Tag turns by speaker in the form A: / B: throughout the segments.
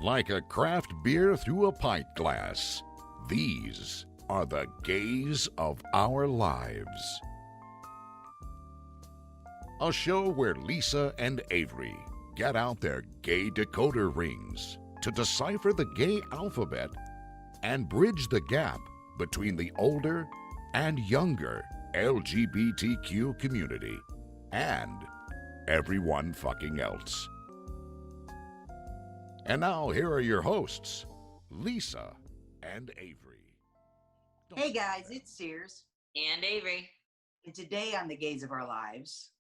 A: Like a craft beer through a pint glass, these are the gays of our lives. A show where Lisa and Avery get out their gay decoder rings to decipher the gay alphabet and bridge the gap between the older and younger LGBTQ community and everyone fucking else. And now here are your hosts, Lisa and Avery.
B: Hey guys, it's Sears.
C: And Avery.
B: And today on The Gays of Our Lives,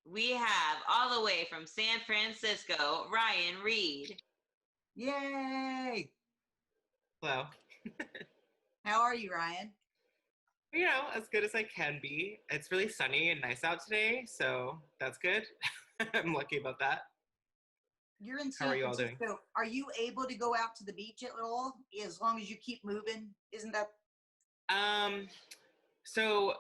C: we have all the way from San Francisco, Ryan Reid.
B: Yay!
D: Hello.
B: How are you, Ryan?
D: You know, as good as I can be. It's really sunny and nice out today, so that's good. I'm lucky about that.
B: You're in
D: How
B: San
D: are you all
B: Francisco.
D: doing?
B: Are you able to go out to the beach at all as long as you keep moving? Isn't that...
D: So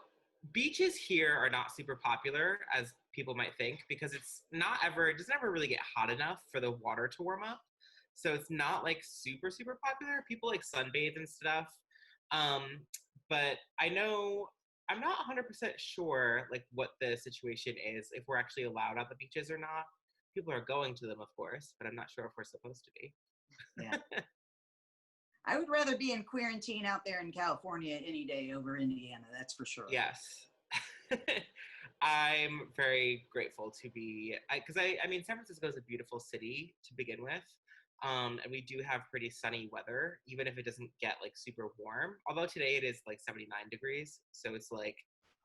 D: beaches here are not super popular as people might think because it doesn't ever really get hot enough for the water to warm up. So it's not like super, super popular. People like sunbathe and stuff. But I know I'm not 100% sure like what the situation is, if we're actually allowed on the beaches or not. People are going to them, of course, but I'm not sure if we're supposed to be.
B: Yeah. I would rather be in quarantine out there in California any day over Indiana, that's for sure.
D: Yes. I'm very grateful to be, because I mean, San Francisco is a beautiful city to begin with. And we do have pretty sunny weather, even if it doesn't get like super warm. Although today it is like 79 degrees. So it's like,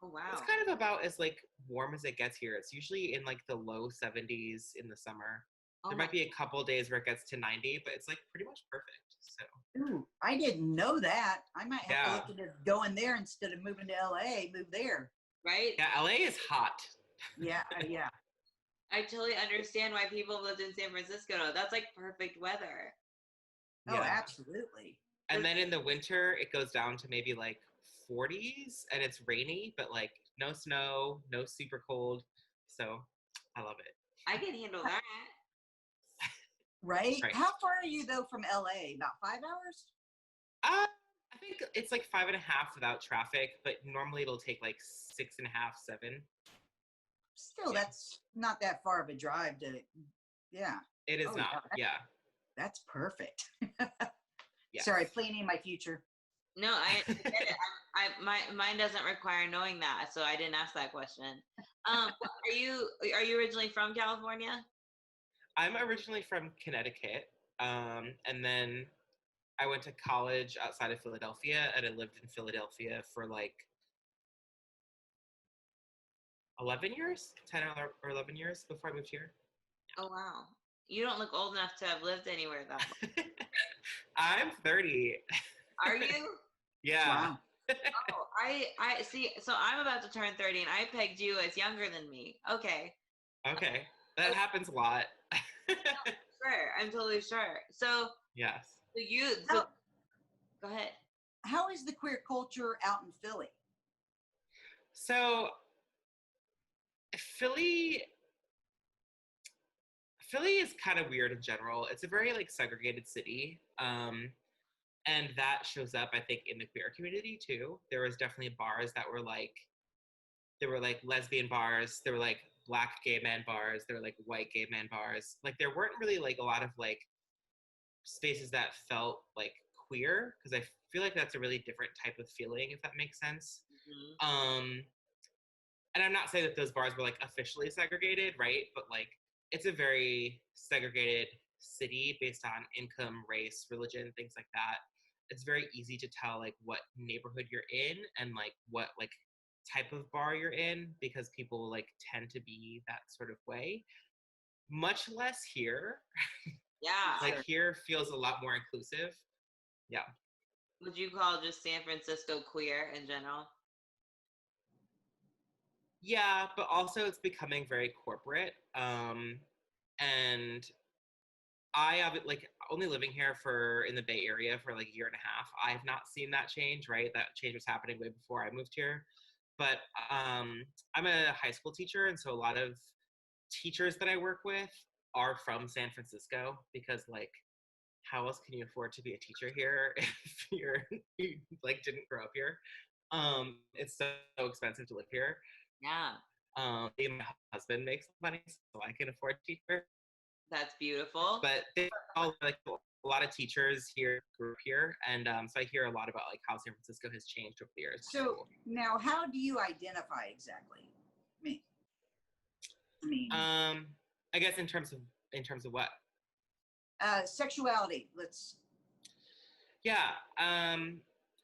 C: oh, wow.
D: It's kind of about as like warm as it gets here. It's usually in like the low 70s in the summer. There might be a couple days where it gets to 90, but it's like pretty much perfect. So.
B: Ooh, I didn't know that. I might have to look at going there instead of moving to LA, move there.
C: Right?
D: Yeah, LA is hot.
B: Yeah.
C: I totally understand why people lived in San Francisco. That's like perfect weather.
B: Oh, yeah. Absolutely.
D: And then in the winter, it goes down to maybe like 40s and it's rainy, but like no snow, no super cold. So I love it.
C: I can handle that.
B: Right? How far are you though from LA? About 5 hours?
D: I think it's like 5.5 without traffic, but normally it'll take like 6.5, 7.
B: Still, that's not that far of a drive to, yeah.
D: It is not, yeah.
B: That's perfect.
D: Yes.
B: Sorry, planning my future.
C: No, I get it. Mine doesn't require knowing that, so I didn't ask that question. Are you originally from California?
D: I'm originally from Connecticut, and then I went to college outside of Philadelphia, and I lived in Philadelphia for like 11 years, 10 or 11 years before I moved here.
C: Oh, wow. You don't look old enough to have lived anywhere that long.
D: I'm 30.
C: Are you?
D: Yeah.
C: Wow. Oh, I see. So I'm about to turn 30 and I pegged you as younger than me. Okay.
D: Okay. That happens a lot.
C: Sure. I'm totally sure. So.
D: Yes.
C: So go ahead.
B: How is the queer culture out in Philly?
D: So Philly is kind of weird in general. It's a very like segregated city. And that shows up, I think, in the queer community too. There was definitely bars that were like, there were like lesbian bars, there were like Black gay man bars, there were like white gay man bars. Like there weren't really like a lot of like spaces that felt like queer, because I feel like that's a really different type of feeling, if that makes sense. Mm-hmm. And I'm not saying that those bars were like officially segregated, right? But like it's a very segregated city based on income, race, religion, things like that. It's very easy to tell like what neighborhood you're in and like what like type of bar you're in, because people like tend to be that sort of way. Much less here.
C: Yeah.
D: Like here feels a lot more inclusive. Yeah.
C: Would you call just San Francisco queer in general?
D: Yeah, but also it's becoming very corporate. And I have like only living here in the Bay Area for like a year and a half. I have not seen that change, right? That change was happening way before I moved here. But I'm a high school teacher, and so a lot of teachers that I work with are from San Francisco, because like how else can you afford to be a teacher here if you like didn't grow up here? It's so expensive to live here.
C: Yeah,
D: My husband makes money, so I can afford to teach here.
C: that's beautiful.
D: But they all like a lot of teachers here grew up here, and so I hear a lot about like how San Francisco has changed over the years.
B: So now, how do you identify exactly? Me. I mean,
D: I guess in terms of what?
B: sexuality. Let's.
D: Yeah.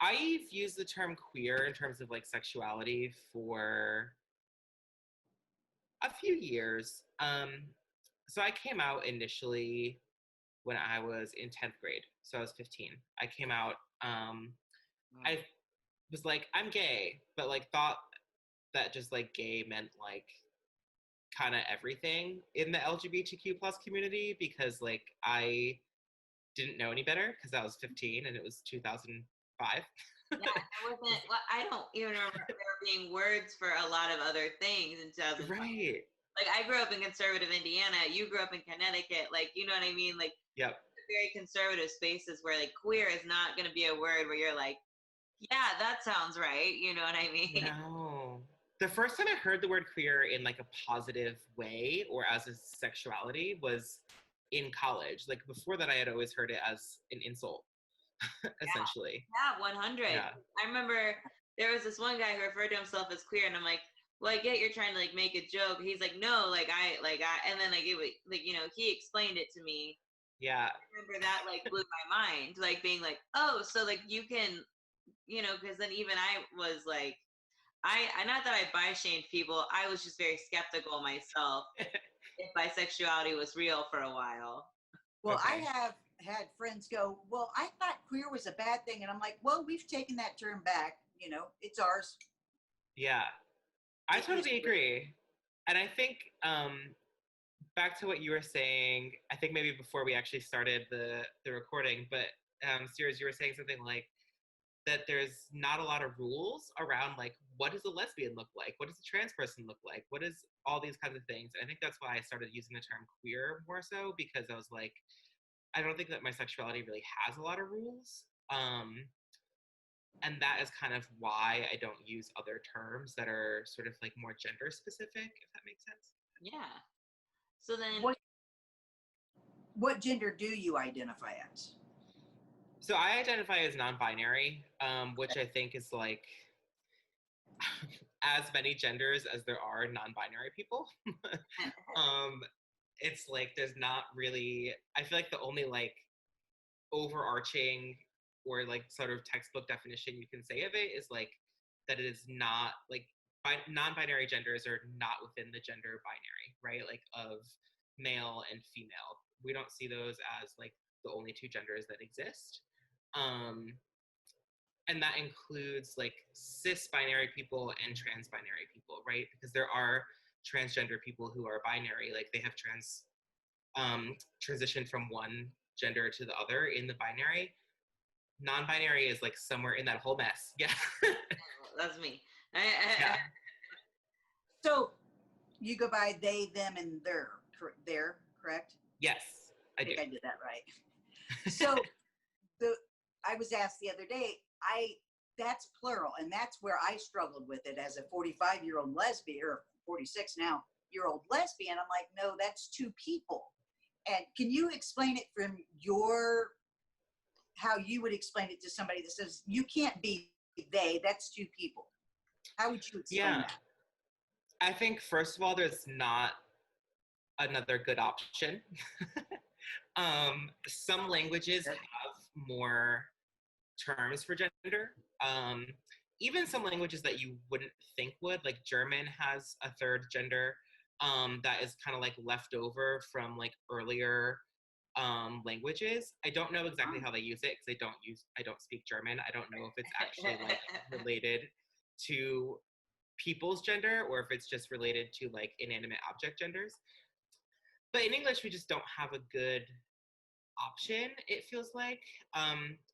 D: I've used the term queer in terms of like sexuality for a few years. So I came out initially when I was in 10th grade. So I was 15. I came out. I was like, I'm gay, but like thought that just like gay meant like kind of everything in the LGBTQ plus community because like I didn't know any better because I was 15 and it was 2005.
C: Yeah, it wasn't. Well, I don't even remember there being words for a lot of other things in 2005.
D: Right.
C: Like I grew up in conservative Indiana. You grew up in Connecticut. Like you know what I mean? Like
D: Yep.
C: very conservative spaces where like queer is not going to be a word where you're like, yeah, that sounds right. You know what I mean?
D: No. The first time I heard the word queer in like a positive way or as a sexuality was in college. Like before that, I had always heard it as an insult, essentially.
C: Yeah, 100.
D: Yeah.
C: I remember there was this one guy who referred to himself as queer, and I'm like, well, I get you're trying to like make a joke. He's like, no, and then like it was like he explained it to me.
D: Yeah.
C: I remember that like blew my mind, like being like, oh, so like you can, because then even I was like, I not that I bi shamed people, I was just very skeptical myself if bisexuality was real for a while.
B: Well,
D: Okay.
B: I have had friends go, well, I thought queer was a bad thing. And I'm like, well, we've taken that term back. It's ours.
D: Yeah. I
B: It is
D: totally
B: queer.
D: agree. And I think back to what you were saying, I think maybe before we actually started the recording, but Sears, you were saying something like that there's not a lot of rules around like what does a lesbian look like? What does a trans person look like? What is all these kinds of things? And I think that's why I started using the term queer more so because I was like, I don't think that my sexuality really has a lot of rules. And that is kind of why I don't use other terms that are sort of like more gender specific, if that makes sense.
C: Yeah. So then,
B: What gender do you identify as?
D: So I identify as non-binary, which I think is like as many genders as there are non-binary people. It's like there's not really. I feel like the only like overarching or like sort of textbook definition you can say of it is like that it is not like non-binary genders are not within the gender binary, right? Like of male and female. We don't see those as like the only two genders that exist. And that includes like cis binary people and trans binary people, right? Because there are transgender people who are binary, like they have transitioned from one gender to the other in the binary. Non-binary is like somewhere in that whole mess. Yeah.
C: that's me.
D: Yeah.
B: So you go by they, them, and their, correct?
D: Yes, I
B: I
D: do.
B: think I did that right. So I was asked the other day, that's plural, and that's where I struggled with it as a 45-year-old lesbian, or 46 now year old lesbian. I'm like, no, that's two people. And can you explain it from how you would explain it to somebody that says you can't be they, that's two people? How would you explain that?
D: I think first of all, there's not another good option. Some languages have more terms for gender. Even some languages that you wouldn't think would, like German has a third gender that is kind of like left over from like earlier languages. I don't know exactly how they use it because I don't speak German. I don't know if it's actually like related to people's gender or if it's just related to like inanimate object genders. But in English, we just don't have a good option, it feels like.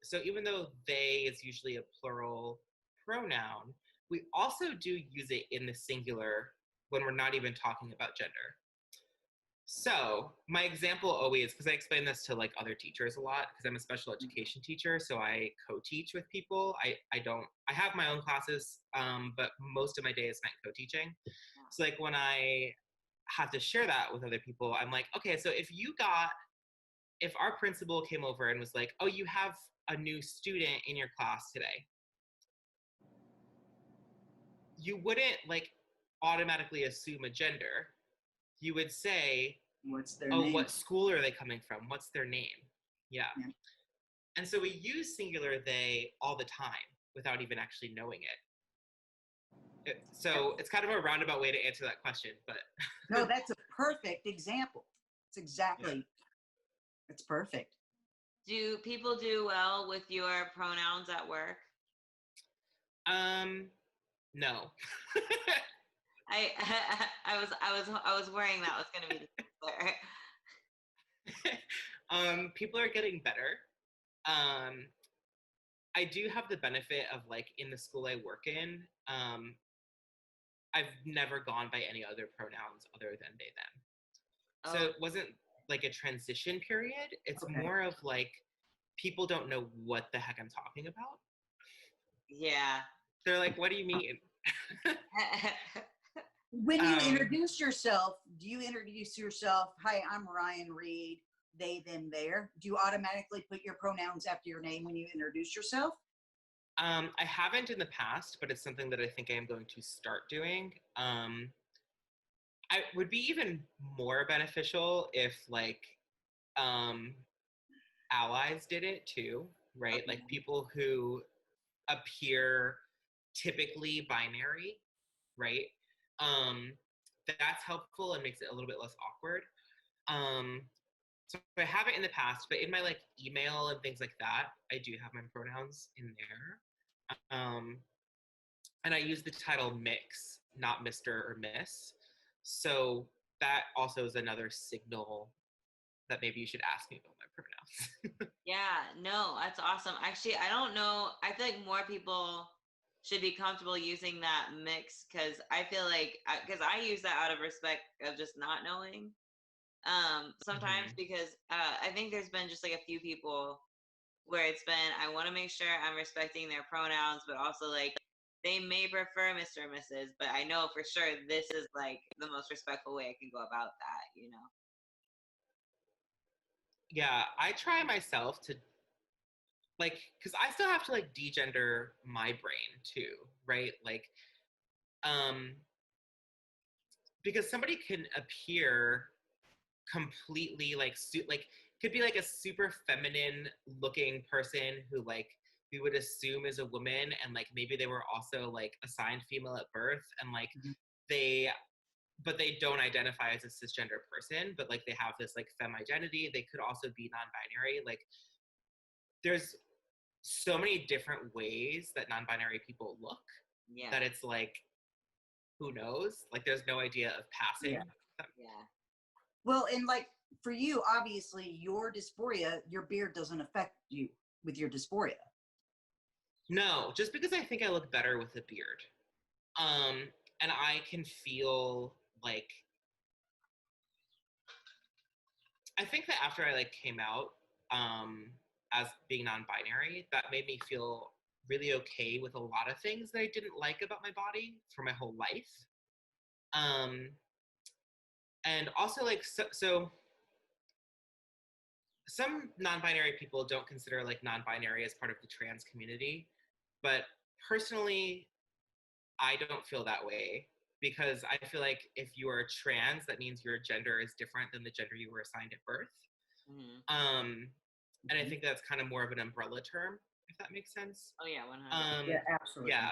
D: So even though they is usually a plural pronoun, we also do use it in the singular when we're not even talking about gender. So my example always, because I explain this to like other teachers a lot, because I'm a special education teacher, so I co-teach with people. I have my own classes, but most of my day is spent co-teaching. So like when I have to share that with other people, I'm like, okay, so if our principal came over and was like, oh, you have a new student in your class today, you wouldn't like automatically assume a gender. You would say,
B: What's their
D: oh,
B: name?
D: what school are they coming from? What's their name? Yeah. And so we use singular they all the time without even actually knowing it. So it's kind of a roundabout way to answer that question, but
B: No, that's a perfect example. It's exactly, it's perfect.
C: Do people do well with your pronouns at work?
D: No.
C: I was worrying that was going to be the answer.
D: People are getting better. I do have the benefit of like in the school I work in, I've never gone by any other pronouns other than they, them. So it wasn't like a transition period. It's more of like people don't know what the heck I'm talking about.
C: Yeah.
D: They're like, what do you mean?
B: When you introduce yourself, do you introduce yourself, hi, I'm Ryan Reid, they, them, there? Do you automatically put your pronouns after your name when you introduce yourself?
D: I haven't in the past, but it's something that I think I am going to start doing. I would be even more beneficial if like allies did it too, right?
B: Okay.
D: Like people who appear typically binary, right? That's helpful and makes it a little bit less awkward. So I have it in the past, but in my like email and things like that, I do have my pronouns in there. And I use the title mix, not Mr. or Miss. So that also is another signal that maybe you should ask me about my pronouns.
C: Yeah, no, that's awesome. Actually, I don't know. I feel like more people should be comfortable using that mix because I feel like, because I use that out of respect of just not knowing. Sometimes because I think there's been just like a few people where it's been, I want to make sure I'm respecting their pronouns, but also like they may prefer Mr. or Mrs., but I know for sure this is like the most respectful way I can go about that, you know?
D: Yeah, I try myself to like, because I still have to like degender my brain too, right? Like, because somebody can appear completely like like could be like a super feminine looking person who like we would assume is a woman, and like maybe they were also like assigned female at birth, and like they but they don't identify as a cisgender person, but like they have this like femme identity. They could also be non-binary. Like there's so many different ways that non-binary people look that it's like, who knows? Like there's no idea of passing.
C: Yeah.
B: Well, and like for you, obviously your dysphoria, your beard doesn't affect you with your dysphoria.
D: No, just because I think I look better with a beard. And I can feel like, I think that after I like came out as being non-binary, that made me feel really okay with a lot of things that I didn't like about my body for my whole life. And also like, so some non-binary people don't consider like non-binary as part of the trans community, but personally, I don't feel that way, because I feel like if you are trans, that means your gender is different than the gender you were assigned at birth. And I think that's kind of more of an umbrella term, if that makes sense.
C: Oh yeah, 100%.
B: Yeah, absolutely.
D: Yeah.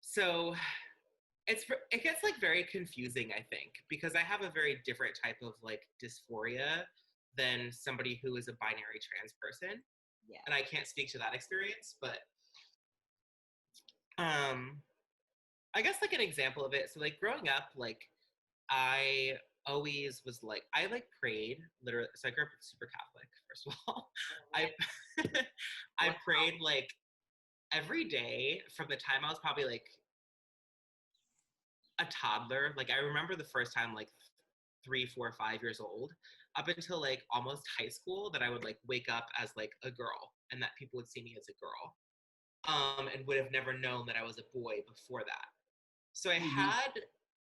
D: So it gets like very confusing, I think, because I have a very different type of like dysphoria than somebody who is a binary trans person.
C: Yeah.
D: And I can't speak to that experience, but I guess like an example of it. So like growing up, like I always was like, I like prayed literally. So I grew up super Catholic, first of all. I prayed like every day from the time I was probably like a toddler. Like I remember the first time like 3, 4, 5 years old, up until like almost high school, that I would like wake up as like a girl and that people would see me as a girl. And would have never known that I was a boy before that. So I
B: Mm-hmm.
D: had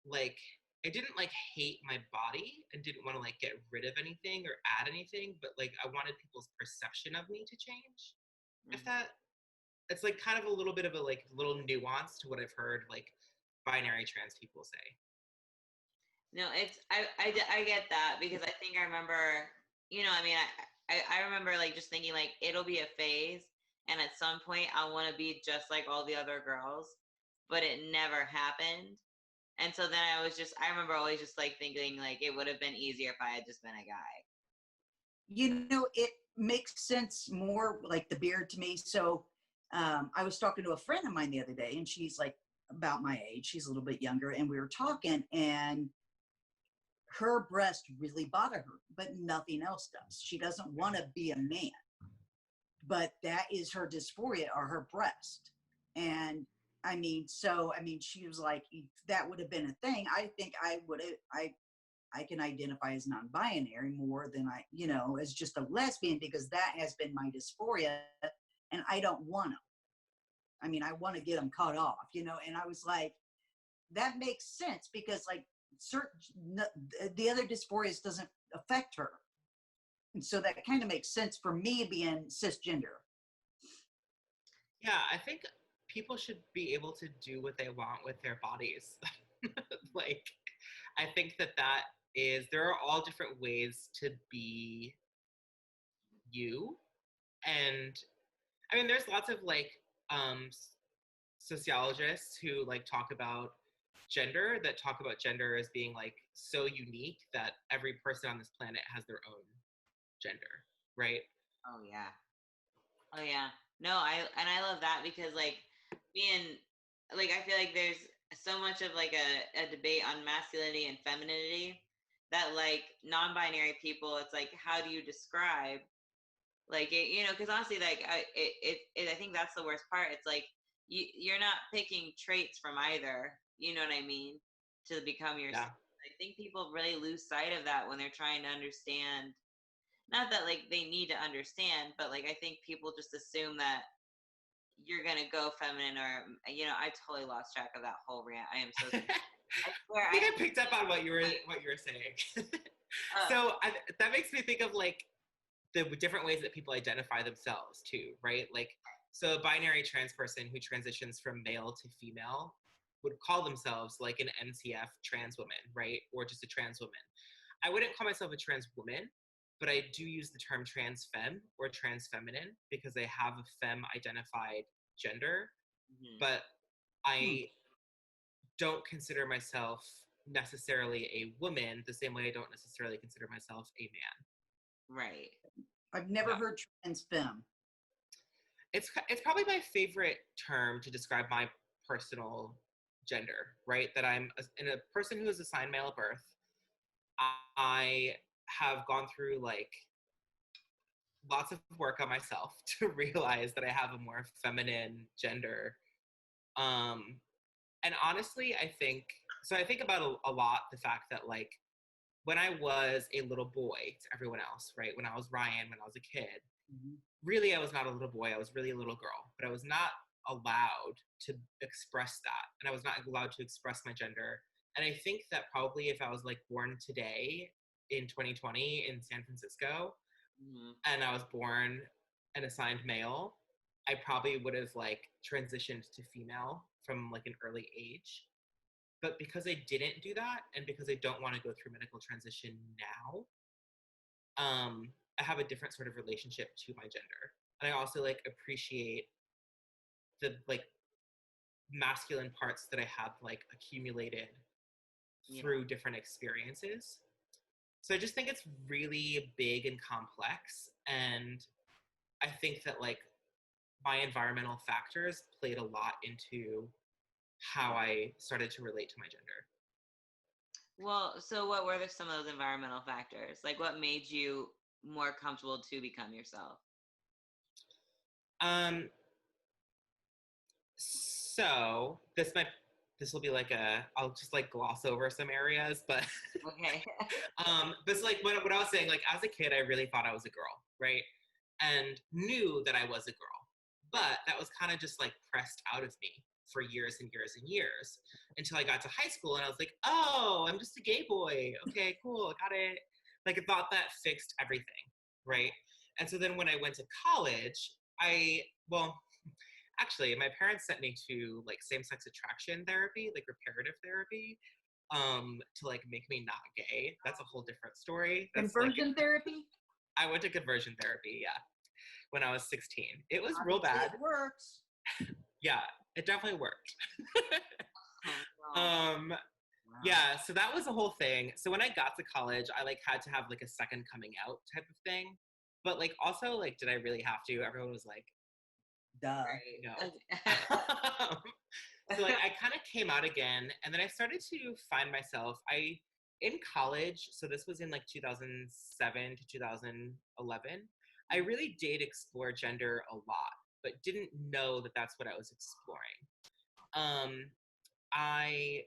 D: like, I didn't like hate my body and didn't want to like get rid of anything or add anything, but like I wanted people's perception of me to change. If that, it's like kind of a little bit of a like little nuance to what I've heard like binary trans people say.
C: No, I get that, because I think I remember, I mean, I remember like just thinking like it'll be a phase, and at some point I want to be just like all the other girls, but it never happened. And so then I remember always just like thinking like it would have been easier if I had just been a guy.
B: It makes sense more like the beard to me. So I was talking to a friend of mine the other day, and she's like about my age. She's a little bit younger, and we were talking, and her breast really bother her, but nothing else does. She doesn't want to be a man, but that is her dysphoria, or her breast. And she was like, if that would have been a thing, I think I would have, I can identify as non-binary more than as just a lesbian, because that has been my dysphoria, and I don't want to. I want to get them cut off, and I was like, that makes sense, because like the other dysphorias doesn't affect her. And so that kind of makes sense for me being cisgender.
D: Yeah, I think people should be able to do what they want with their bodies. Like, I think that there are all different ways to be you. And I mean, there's lots of like sociologists who like talk about gender as being like so unique that every person on this planet has their own gender, right?
C: Oh yeah. Oh yeah. No, I love that, because like being like, I feel like there's so much of like a debate on masculinity and femininity, that like non-binary people, it's like, how do you describe like it, because honestly, like I think that's the worst part. It's like you're not picking traits from either, you know what I mean, to become yourself.
D: Yeah.
C: I think people really lose sight of that when they're trying to understand. Not that like they need to understand, but like I think people just assume that you're gonna go feminine, or I totally lost track of that whole rant. I am so sorry. I swear
D: I think I picked up on what you were saying. So that makes me think of like the different ways that people identify themselves too, right? Like, so a binary trans person who transitions from male to female would call themselves like an NCF trans woman, right? Or just a trans woman. I wouldn't call myself a trans woman, but I do use the term trans femme or trans feminine because I have a femme identified gender, but I don't consider myself necessarily a woman the same way I don't necessarily consider myself a man.
C: Right.
B: I've never heard trans femme.
D: It's probably my favorite term to describe my personal gender, right? That I'm a person who is assigned male at birth. I have gone through like lots of work on myself to realize that I have a more feminine gender. And honestly, I think about a lot the fact that like when I was a little boy to everyone else, right? When I was Ryan, when I was a kid, really I was not a little boy, I was really a little girl, but I was not allowed to express that. And I was not allowed to express my gender. And I think that probably if I was like born today in 2020 in San Francisco, and I was born and assigned male, I probably would have like transitioned to female from like an early age. But because I didn't do that, and because I don't want to go through medical transition now, I have a different sort of relationship to my gender. And I also like appreciate the like masculine parts that I have like accumulated through different experiences. So I just think it's really big and complex. And I think that like my environmental factors played a lot into how I started to relate to my gender.
C: Well, so what were some of those environmental factors? Like, what made you more comfortable to become yourself?
D: So this might this will be like I'll just like gloss over some areas, but
C: Okay.
D: but it's like what I was saying, like as a kid, I really thought I was a girl, right? And knew that I was a girl, but that was kind of just like pressed out of me for years and years and years until I got to high school and I was like, oh, I'm just a gay boy. Okay, cool, got it. Like I thought that fixed everything, right? And so then when I went to college, well, actually, my parents sent me to like same-sex attraction therapy, like reparative therapy, to like make me not gay. That's a whole different story. That's
B: Conversion therapy?
D: I went to conversion therapy, yeah, when I was 16. It was real
B: Obviously
D: bad.
B: It works.
D: Yeah, it definitely worked.
C: Oh, wow.
B: Wow.
D: Yeah, so that was the whole thing. So when I got to college, I like had to have like a second coming out type of thing. But like also like, did I really have to? Everyone was like,
B: Duh.
D: no. So like I kind of came out again, and then I started to find myself. In college, so this was in like 2007 to 2011. I really did explore gender a lot, but didn't know that that's what I was exploring. I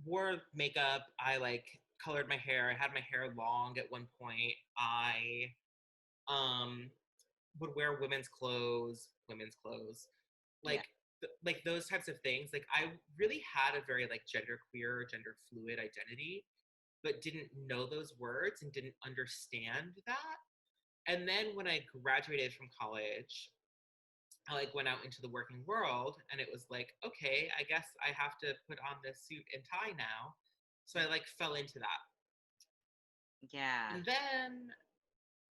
D: wore makeup. I like colored my hair. I had my hair long at one point. I would wear women's clothes, like like those types of things. Like I really had a very like gender queer, gender fluid identity, but didn't know those words and didn't understand that. And then when I graduated from college, I like went out into the working world and it was like, okay, I guess I have to put on this suit and tie now. So I like fell into that.
C: Yeah.
D: And then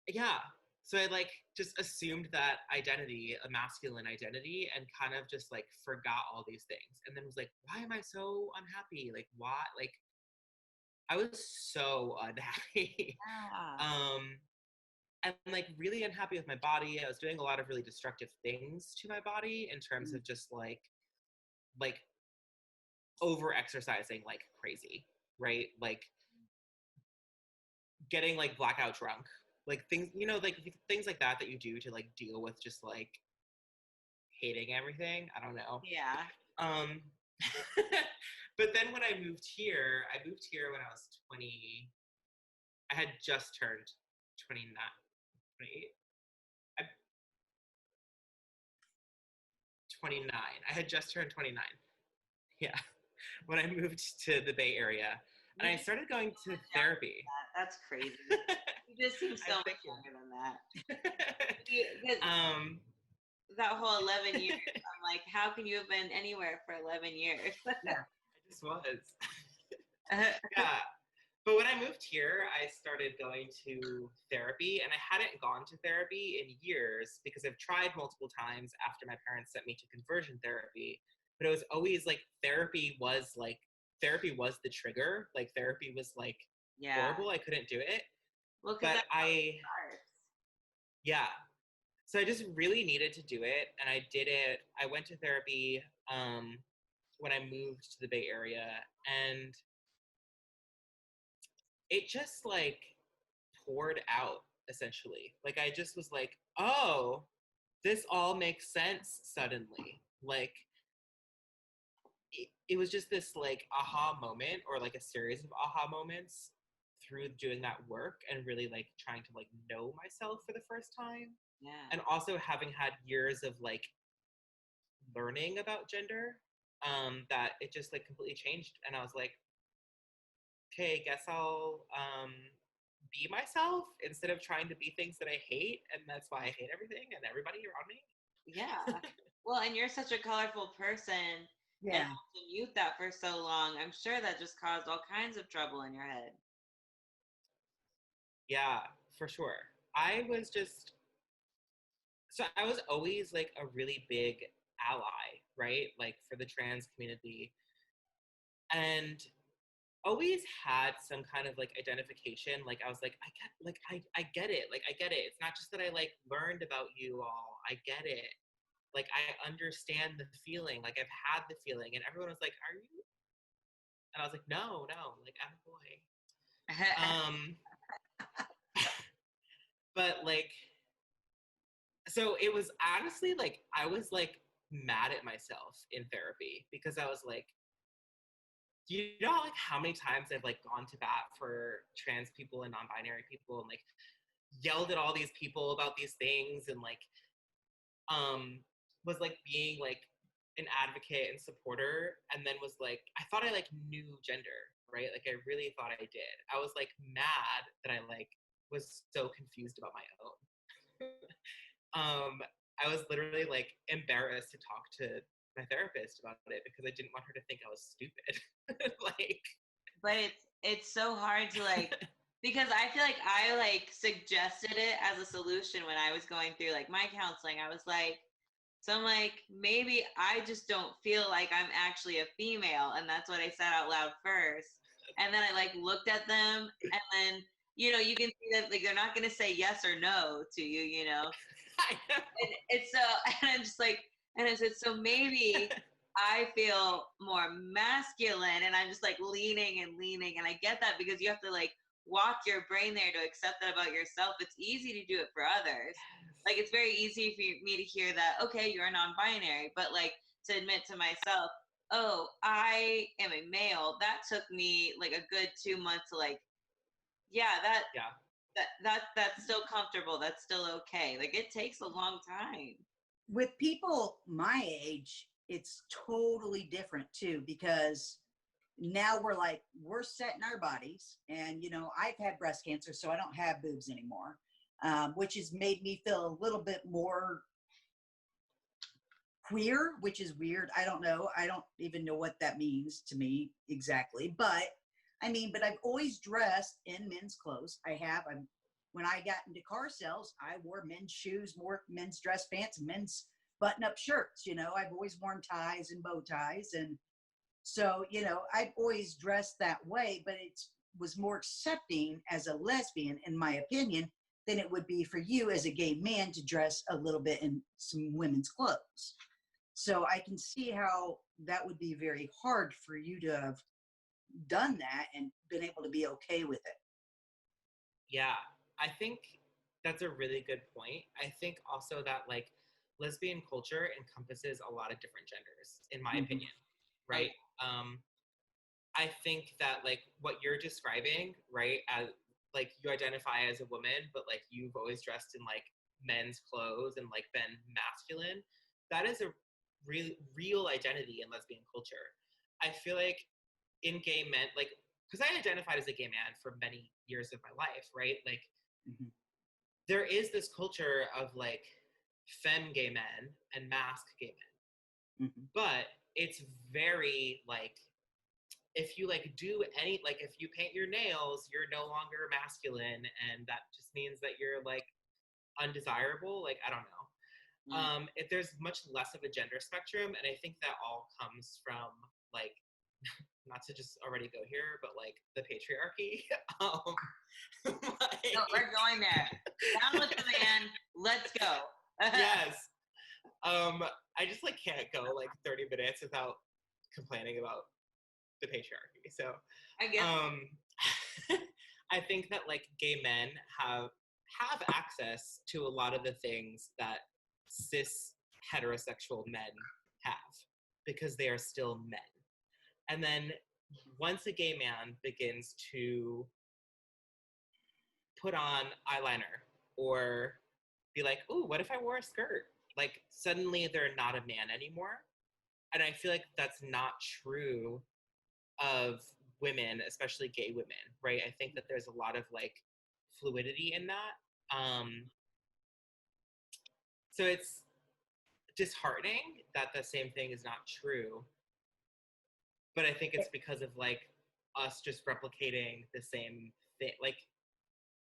D: yeah. So I like just assumed that identity, a masculine identity, and kind of just like forgot all these things. And then was like, why am I so unhappy? Like why like I was so unhappy.
C: Yeah.
D: And like really unhappy with my body. I was doing a lot of really destructive things to my body in terms of just like over exercising like crazy, right? Like getting like blackout drunk, like things, like things like that you do to like deal with just like hating everything. I don't know.
C: Yeah.
D: Um, but then when I moved here when I was 20. I had just turned 29, 28. 29. I had just turned 29. Yeah. When I moved to the Bay Area. And I started going to therapy.
C: That's crazy. You just seem so much younger than that. That whole 11 years, I'm like, how can you have been anywhere for 11 years?
B: Yeah.
D: I just was. Yeah. But when I moved here, I started going to therapy, and I hadn't gone to therapy in years because I've tried multiple times after my parents sent me to conversion therapy. But it was always like therapy was the trigger. Like therapy was like horrible. I couldn't do it.
C: Well,
D: but yeah. So I just really needed to do it, and I did it. I went to therapy when I moved to the Bay Area, and it just like poured out essentially. Like I just was like, oh, this all makes sense suddenly. Like it was just this like aha moment, or like a series of aha moments through doing that work and really like trying to like know myself for the first time.
C: Yeah.
D: And also having had years of like learning about gender, that it just like completely changed. And I was like, okay, guess I'll be myself instead of trying to be things that I hate. And that's why I hate everything and everybody around me.
C: Yeah. Well, and you're such a colorful person.
B: Yeah.
C: And to mute that for so long, I'm sure that just caused all kinds of trouble in your head.
D: Yeah, for sure. I was always like a really big ally, right? Like for the trans community. And always had some kind of like identification. Like I was like, I get it. Like I get it. It's not just that I like learned about you all. I get it. Like I understand the feeling. Like I've had the feeling. And everyone was like, are you? And I was like, no, like I'm a boy. But like, so it was honestly like, I was like mad at myself in therapy because I was like, do you know like how many times I've like gone to bat for trans people and non-binary people and like yelled at all these people about these things and like was like being like an advocate and supporter, and then was like, I thought I like knew gender, right? Like I really thought I did. I was like mad that I like was so confused about my own. I was literally like embarrassed to talk to my therapist about it because I didn't want her to think I was stupid. Like,
C: but it's so hard to like because I feel like I like suggested it as a solution when I was going through like my counseling. I was like, so I'm like, maybe I just don't feel like I'm actually a female, and that's what I said out loud first. And then I like looked at them, and then you know you can see that like they're not gonna say yes or no to you, you know.
D: I know.
C: And it's so and I'm just like, and I said, so maybe I feel more masculine, and I'm just like leaning and leaning, and I get that because you have to like walk your brain there to accept that about yourself. It's easy to do it for others. Like it's very easy for me to hear that, okay, you're non-binary, but like to admit to myself, oh, I am a male. That took me like a good 2 months to like, yeah,
D: Yeah.
C: that's still comfortable. That's still okay. Like it takes a long time.
B: With people my age, it's totally different too, because now we're set in our bodies, and you know, I've had breast cancer, so I don't have boobs anymore, which has made me feel a little bit more queer, which is weird. I don't know. I don't even know what that means to me exactly. But I mean, but I've always dressed in men's clothes. When I got into car sales, I wore men's shoes, more men's dress pants, and men's button-up shirts. You know, I've always worn ties and bow ties. And so, you know, I've always dressed that way, but it was more accepting as a lesbian, in my opinion, than it would be for you as a gay man to dress a little bit in some women's clothes. So I can see how that would be very hard for you to have done that and been able to be okay with it.
D: Yeah, I think that's a really good point. I think also that like lesbian culture encompasses a lot of different genders, in my opinion, right? I think that like what you're describing, right, as like you identify as a woman, but like you've always dressed in like men's clothes and like been masculine. That is a real identity in lesbian culture. I feel like in gay men, like, because I identified as a gay man for many years of my life, right? Like, there is this culture of like femme gay men and mask gay men, but it's very like, if you like do any, like if you paint your nails, you're no longer masculine, and that just means that you're like undesirable. Like, I don't know. There's much less of a gender spectrum, and I think that all comes from like, not to just already go here, but like the patriarchy.
C: No, we're going there. Down with the man. Let's go.
D: Yes. I just like can't go like 30 minutes without complaining about the patriarchy. So
C: I guess.
D: I think that like gay men have access to a lot of the things that cis heterosexual men have, because they are still men. And then once a gay man begins to put on eyeliner or be like, ooh, what if I wore a skirt? Like suddenly they're not a man anymore. And I feel like that's not true of women, especially gay women, right? I think that there's a lot of like fluidity in that. So it's disheartening that the same thing is not true. But I think it's because of like us just replicating the same thing, like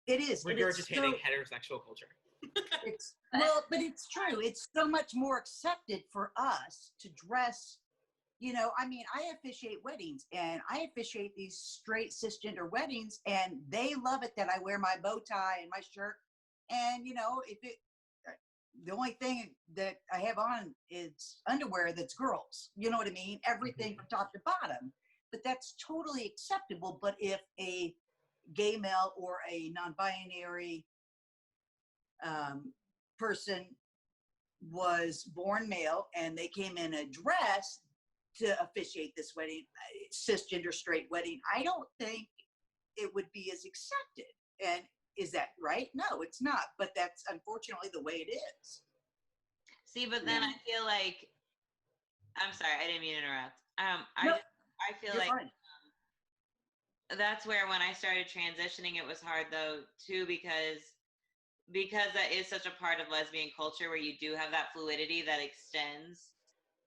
B: It is
D: regurgitating heterosexual culture.
B: But it's true. It's so much more accepted for us to dress. You know, I mean, I officiate weddings, and I officiate these straight cisgender weddings, and they love it that I wear my bow tie and my shirt. And you know, the only thing that I have on is underwear that's girls. You know what I mean? Everything from top to bottom. But that's totally acceptable. But if a gay male or a non-binary person was born male and they came in a dress, to officiate this wedding, cisgender straight wedding, I don't think it would be as accepted. And is that right? No, it's not. But that's unfortunately the way it is.
C: See, but then I feel like, I'm sorry, I didn't mean to interrupt.
B: No,
C: I feel
B: you're
C: like
B: fine.
C: that's where when I started transitioning, it was hard though too, because that is such a part of lesbian culture where you do have that fluidity that extends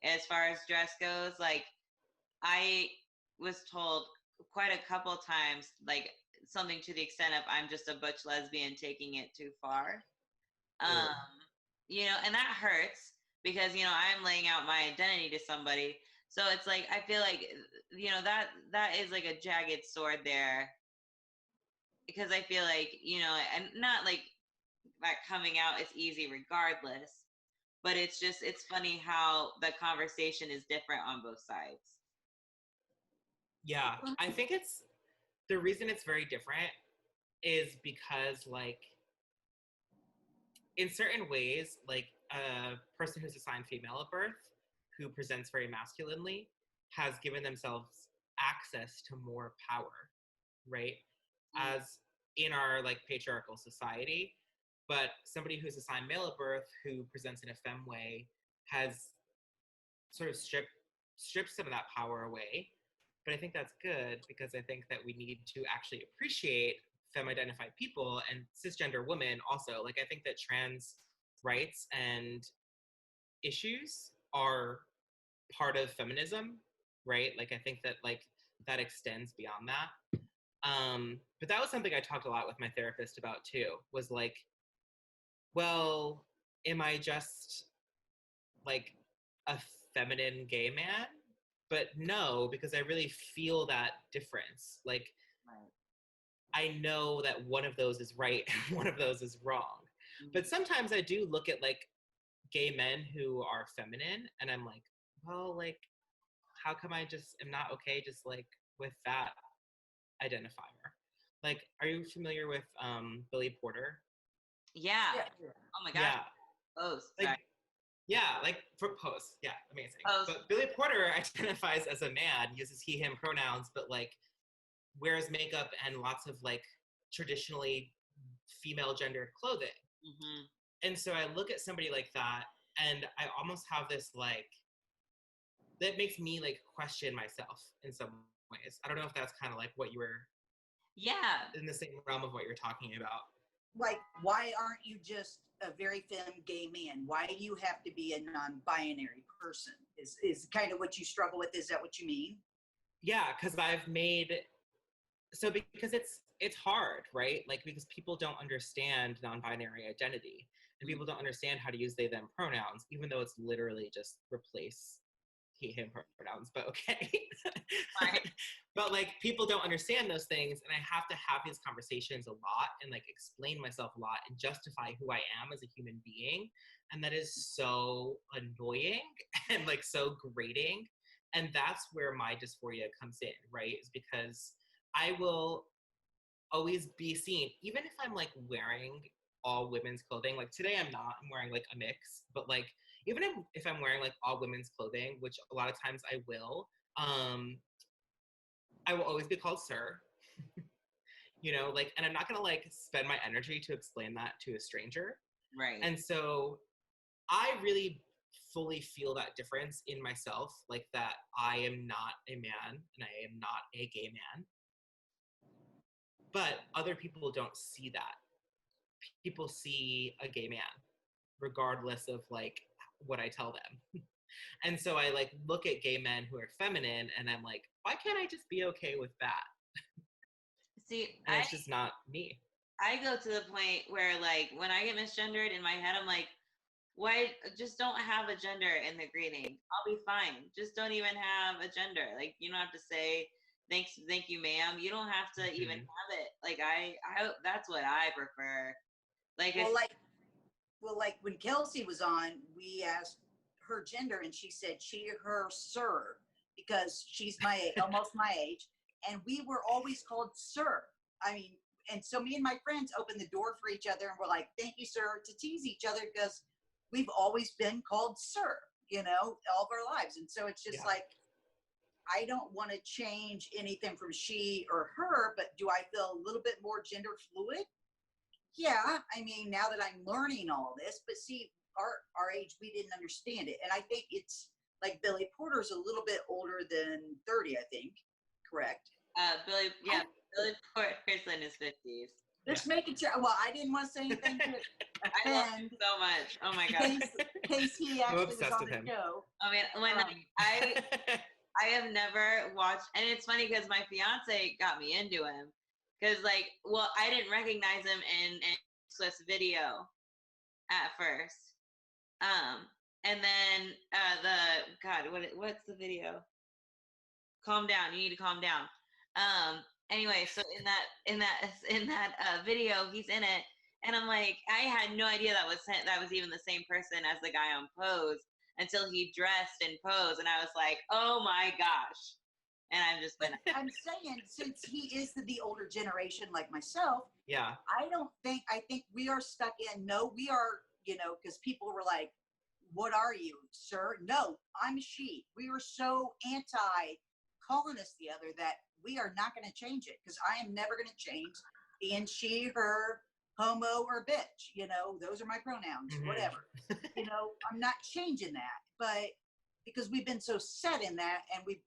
C: as far as dress goes. Like I was told quite a couple times, like something to the extent of I'm just a butch lesbian taking it too far. You know, and that hurts because, you know, I'm laying out my identity to somebody. So it's like, I feel like, you know, that is like a jagged sword there, because I feel like, you know, and not like that coming out is easy regardless, but it's just, it's funny how the conversation is different on both sides.
D: Yeah, I think it's the reason it's very different is because, like, in certain ways, like a person who's assigned female at birth who presents very masculinely has given themselves access to more power, right? As in our like patriarchal society, but somebody who's assigned male at birth who presents in a femme way has sort of stripped some of that power away. But I think that's good because I think that we need to actually appreciate femme-identified people and cisgender women also. Like, I think that trans rights and issues are part of feminism, right? Like, I think that like that extends beyond that. But that was something I talked a lot with my therapist about too, was like, well, am I just like a feminine gay man? But no, because I really feel that difference. Like, I know that one of those is right and one of those is wrong. But sometimes I do look at like gay men who are feminine and I'm like, well, like, how come I just am not okay just like with that identifier? Like, are you familiar with Billy Porter?
C: Yeah. Oh my gosh.
D: Yeah.
C: Pose.
D: Like, yeah, like for Pose. Yeah, amazing.
C: Pose.
D: But Billy Porter identifies as a man, uses he, him pronouns, but like wears makeup and lots of like traditionally female gendered clothing.
C: Mm-hmm.
D: And so I look at somebody like that and I almost have this like, that makes me like question myself in some ways. I don't know if that's kind of like what you were in the same realm of what you're talking about.
B: Like, why aren't you just a very femme gay man? Why do you have to be a non-binary person? Is kind of what you struggle with. Is that what you mean?
D: Yeah, because because it's hard, right? Like, because people don't understand non-binary identity and people don't understand how to use they them pronouns, even though it's literally just replace he him pronouns, but okay. But like, people don't understand those things and I have to have these conversations a lot and like explain myself a lot and justify who I am as a human being, and that is so annoying and like so grating. And that's where my dysphoria comes in, right? Is because I will always be seen, even if I'm like wearing all women's clothing. Like today I'm not, I'm wearing like a mix, but like even if I'm wearing like all women's clothing, which a lot of times I will always be called sir. You know, like, and I'm not gonna like spend my energy to explain that to a stranger.
C: Right.
D: And so I really fully feel that difference in myself, like that I am not a man and I am not a gay man. But other people don't see that. People see a gay man, regardless of like what I tell them. And so I like look at gay men who are feminine and I'm like, why can't I just be okay with that?
C: See,
D: and it's just not me.
C: I go to the point where like when I get misgendered in my head, I'm like, why just don't have a gender in the greeting? I'll be fine. Just don't even have a gender. Like, you don't have to say thank you, ma'am. You don't have to even have it. Like I that's what I prefer. Like,
B: like when Kelsey was on, we asked her gender and she said she, her, sir, because she's almost my age, and we were always called sir. I mean, and so me and my friends opened the door for each other and we're like, thank you, sir, to tease each other because we've always been called sir, you know, all of our lives. And so it's just like, I don't want to change anything from she or her, but do I feel a little bit more gender fluid? Yeah, I mean, now that I'm learning all this, but see, our age, we didn't understand it. And I think it's like Billy Porter's a little bit older than 30, I think. Correct?
C: Billy Porter's in his 50s.
B: Just making sure. Well, I didn't want to say anything to
C: I love him so much. Oh my god.
B: in case he actually was on the show.
C: I mean, I have never watched, and it's funny because my fiance got me into him. Because, like, well, I didn't recognize him in Swiss video at first. And then what's the video? Calm down. You need to calm down. Anyway, so in that video, he's in it, and I'm like, I had no idea that was even the same person as the guy on Pose until he dressed in Pose, and I was like, oh my gosh. And I've just been.
B: I'm saying, since he is the older generation like myself,
D: yeah,
B: I think we are stuck in, no, we are, because people were like, what are you, sir? No, I'm a she. We were so anti calling us the other that we are not going to change it, because I am never going to change being she, her, homo, or bitch. Those are my pronouns, whatever. I'm not changing that. But because we've been so set in that, and we,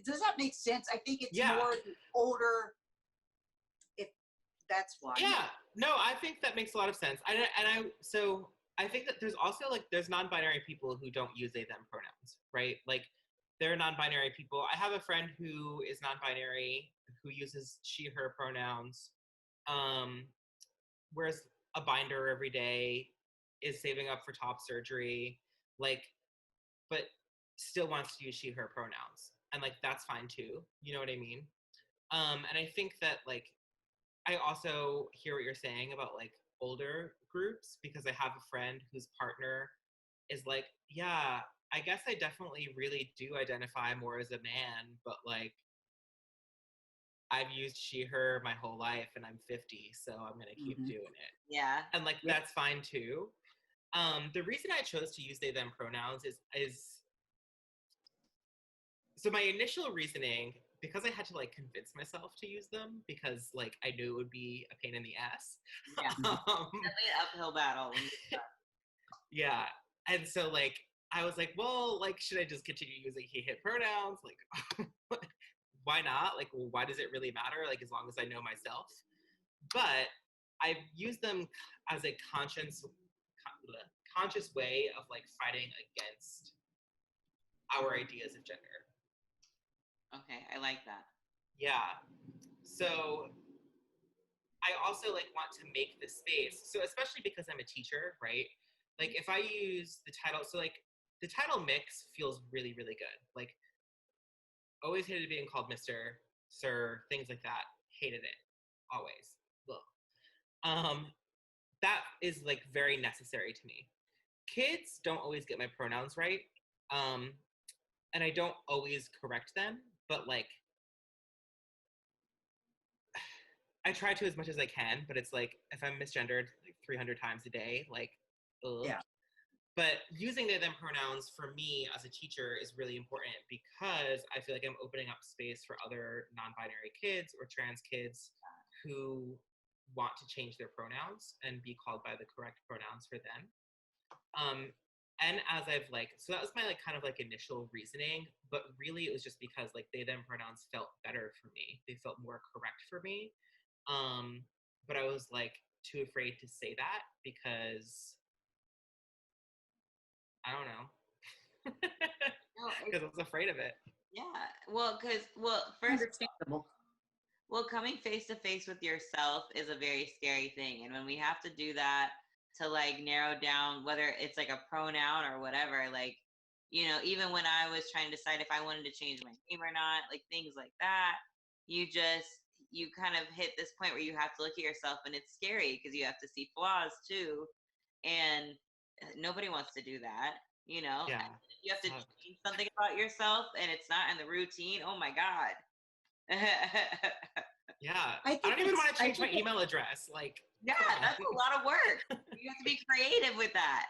B: does that make sense? I think it's more the older, if that's why.
D: Yeah, no, I think that makes a lot of sense. So I think that there's also, like, there's non-binary people who don't use they, them pronouns, right? Like, there are non-binary people. I have a friend who is non-binary who uses she, her pronouns, wears a binder every day, is saving up for top surgery, like, but still wants to use she, her pronouns. And, like, that's fine too. You know what I mean? And I think that, like, I also hear what you're saying about, like, older groups, because I have a friend whose partner is like, yeah, I guess I definitely really do identify more as a man, but, like, I've used she, her my whole life, and I'm 50, so I'm going to keep doing it.
C: Yeah.
D: And, like, that's fine too. The reason I chose to use they, them pronouns is so my initial reasoning, because I had to, like, convince myself to use them, because, like, I knew it would be a pain in the ass.
C: Yeah. Definitely an uphill battle.
D: Yeah. And so, like, I was like, well, like, should I just continue using he, him pronouns? Like, why not? Like, well, why does it really matter? Like, as long as I know myself. But I've used them as a conscious way of, like, fighting against our ideas of gender.
C: Okay, I like that.
D: Yeah. So I also, like, want to make the space. So especially because I'm a teacher, right? Like, if I use the title, so, like, the title mix feels really, really good. Like, always hated being called Mr., Sir, things like that. Hated it. Always. Ugh. That is, like, very necessary to me. Kids don't always get my pronouns right. And I don't always correct them, but, like, I try to as much as I can, but it's like, if I'm misgendered like 300 times a day, like, ugh.
B: Yeah.
D: But using they, them pronouns for me as a teacher is really important, because I feel like I'm opening up space for other non-binary kids or trans kids who want to change their pronouns and be called by the correct pronouns for them. And as I've, like, so that was my, like, kind of, like, initial reasoning, but really it was just because, like, they, them pronouns felt better for me. They felt more correct for me. But I was, like, too afraid to say that because I don't know. Because I was afraid of it.
C: Yeah. Well, first,
B: Understandable.
C: well, coming face to face with yourself is a very scary thing. And when we have to do that to, like, narrow down whether it's, like, a pronoun or whatever, like, even when I was trying to decide if I wanted to change my name or not, like, things like that, you kind of hit this point where you have to look at yourself, and it's scary because you have to see flaws too. And nobody wants to do that,
D: Yeah.
C: And if you have to change something about yourself and it's not in the routine, oh my God.
D: Yeah. I don't even want to change my email address. Like,
C: yeah, that's a lot of work. You have to be creative with that.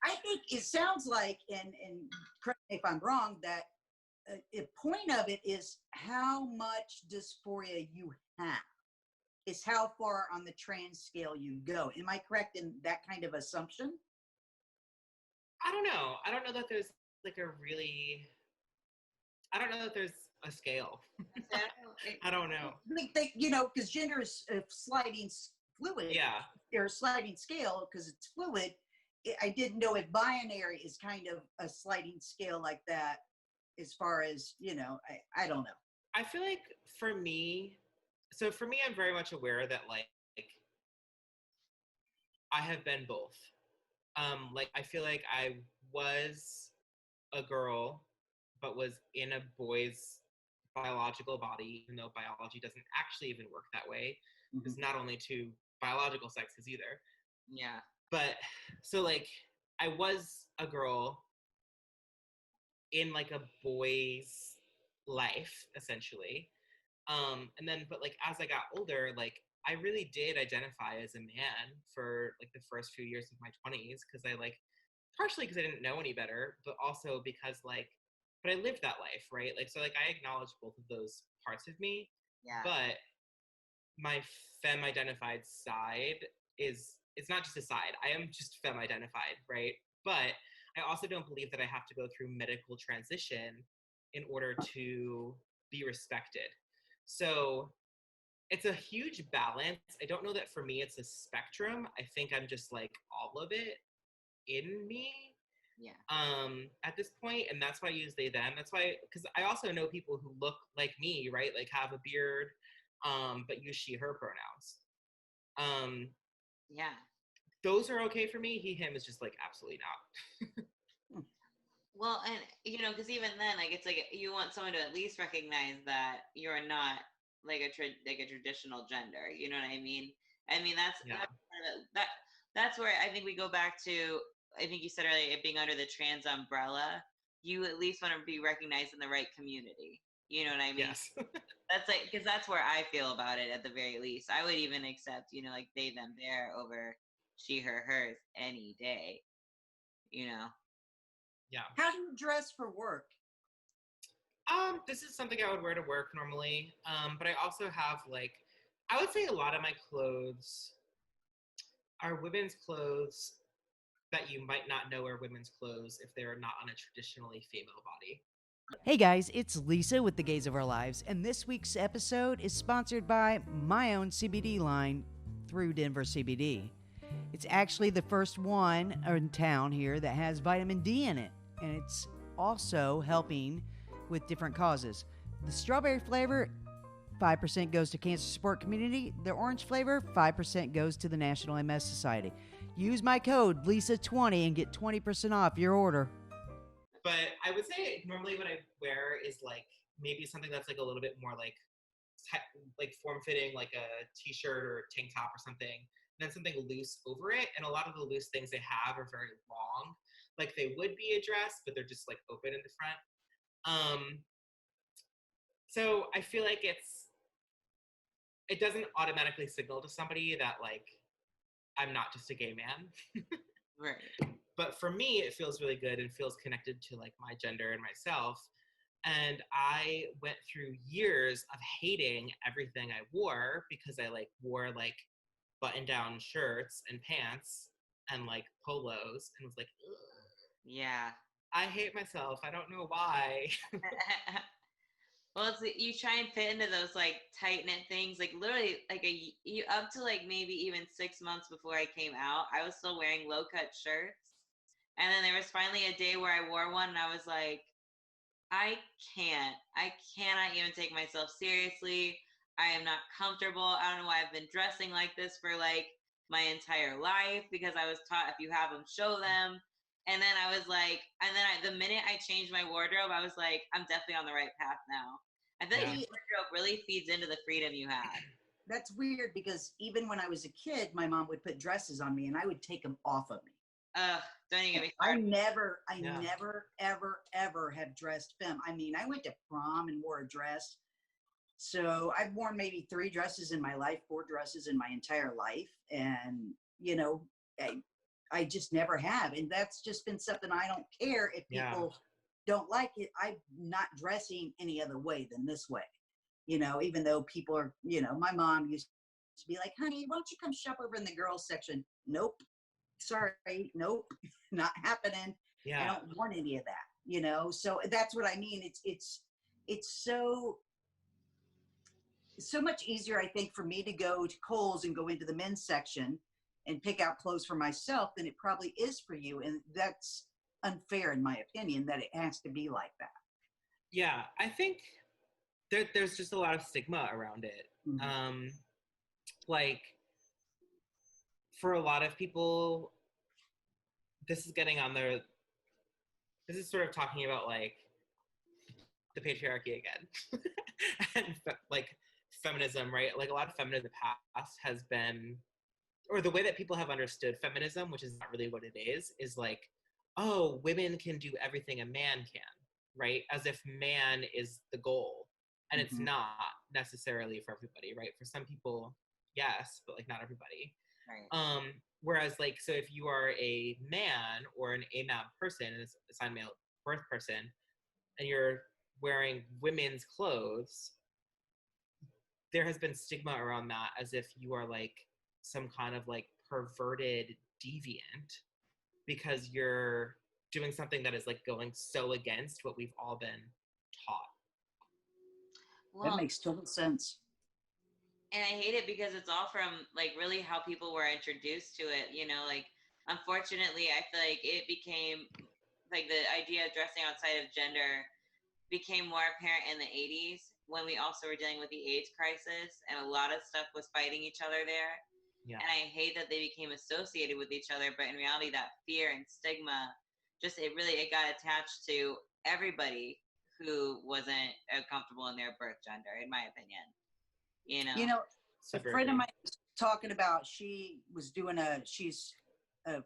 B: I think it sounds like, and correct me if I'm wrong, that a point of it is how much dysphoria you have. Is how far on the trans scale you go. Am I correct in that kind of assumption?
D: I don't know. I don't know that there's like a really. I don't know that there's a scale. I don't know.
B: Because gender is a sliding fluid.
D: Yeah.
B: Or a sliding scale because it's fluid. I didn't know if binary is kind of a sliding scale like that. As far as I don't know.
D: I feel like for me, I'm very much aware that like I have been both. Like I feel like I was a girl, but was in a boy's biological body, even though biology doesn't actually even work that way. It's not only two biological sexes either.
C: Yeah.
D: But so like I was a girl in like a boy's life, essentially. And then, but like as I got older, like I really did identify as a man for like the first few years of my 20s because I like partially because I didn't know any better, but also because like but I lived that life, right? Like so like I acknowledge both of those parts of me.
C: Yeah.
D: But my femme identified side is it's not just a side. I am just femme identified, right? But I also don't believe that I have to go through medical transition in order to be respected. So it's a huge balance. I don't know that for me it's a spectrum. I think I'm just like all of it in me.
C: Yeah.
D: At this point, and that's why I use they them. That's why because I also know people who look like me, right? Like have a beard, but use she her pronouns.
C: Yeah.
D: Those are okay for me. He him is just like absolutely not.
C: Well, and because even then, like it's like you want someone to at least recognize that you're not like a traditional gender. You know what I mean? I mean that's that's where I think we go back to. I think you said earlier, it being under the trans umbrella. You at least want to be recognized in the right community. You know what I mean?
D: Yes.
C: That's like because that's where I feel about it at the very least. I would even accept like they them their over she her hers any day.
D: Yeah.
B: How do you dress for work?
D: This is something I would wear to work normally. But I also have like I would say a lot of my clothes are women's clothes that you might not know are women's clothes if they're not on a traditionally female body.
E: Hey guys, it's Lisa with The Gays of Our Lives, and this week's episode is sponsored by my own CBD line through Denver CBD. It's actually the first one in town here that has vitamin D in it, and it's also helping with different causes. The strawberry flavor, 5% goes to Cancer Support Community. The orange flavor, 5% goes to the National MS Society. Use my code LISA20 and get 20% off your order.
D: But I would say normally what I wear is like maybe something that's like a little bit more like form-fitting, like a t-shirt or a tank top or something, and then something loose over it. And a lot of the loose things they have are very long. Like they would be a dress, but they're just like open in the front. So I feel like it doesn't automatically signal to somebody that like I'm not just a gay man.
C: Right.
D: But for me, it feels really good and feels connected to like my gender and myself. And I went through years of hating everything I wore because I like wore like button-down shirts and pants and like polos and was like, ugh,
C: Yeah.
D: I hate myself. I don't know why.
C: Well, you try and fit into those like tight knit things. Like literally, like you up to like maybe even 6 months before I came out, I was still wearing low cut shirts. And then there was finally a day where I wore one, and I was like, I cannot even take myself seriously. I am not comfortable. I don't know why I've been dressing like this for like my entire life because I was taught if you have them, show them. And then I was like, and then the minute I changed my wardrobe, I was like, I'm definitely on the right path now. I feel like your wardrobe really feeds into the freedom you had.
B: That's weird because even when I was a kid, my mom would put dresses on me and I would take them off of me.
C: Don't even get me
B: I
C: started.
B: never, ever have dressed femme. I mean, I went to prom and wore a dress. So I've worn maybe 3 dresses in my life, 4 dresses in my entire life. And, I just never have. And that's just been something I don't care if people don't like it, I'm not dressing any other way than this way. Even though people are, my mom used to be like, honey, why don't you come shop over in the girls section? Nope. Sorry. Nope. Not happening. I
D: Yeah.
B: don't want any of that, so that's what I mean. It's so much easier, I think, for me to go to Kohl's and go into the men's section and pick out clothes for myself than it probably is for you. And that's unfair, in my opinion, that it has to be like that.
D: Yeah, I think there's just a lot of stigma around it.
B: Mm-hmm.
D: Like, for a lot of people, this is getting on their, this is sort of talking about like the patriarchy again. And like feminism, right? Like a lot of feminism in the past has been, or the way that people have understood feminism, which is not really what it is like, oh, women can do everything a man can, right? As if man is the goal. And it's not necessarily for everybody, right? For some people, yes, but like not everybody.
C: Right.
D: Whereas like, so if you are a man or an AMAB person, an assigned male birth person, and you're wearing women's clothes, there has been stigma around that as if you are like some kind of like perverted deviant because you're doing something that is like going so against what we've all been taught.
B: That makes total sense.
C: And I hate it because it's all from like really how people were introduced to it, like unfortunately I feel like it became like the idea of dressing outside of gender became more apparent in the 80s when we also were dealing with the AIDS crisis and a lot of stuff was fighting each other there.
D: Yeah.
C: And I hate that they became associated with each other, but in reality that fear and stigma it got attached to everybody who wasn't comfortable in their birth gender, in my opinion. A
B: friend of mine was talking about, she's a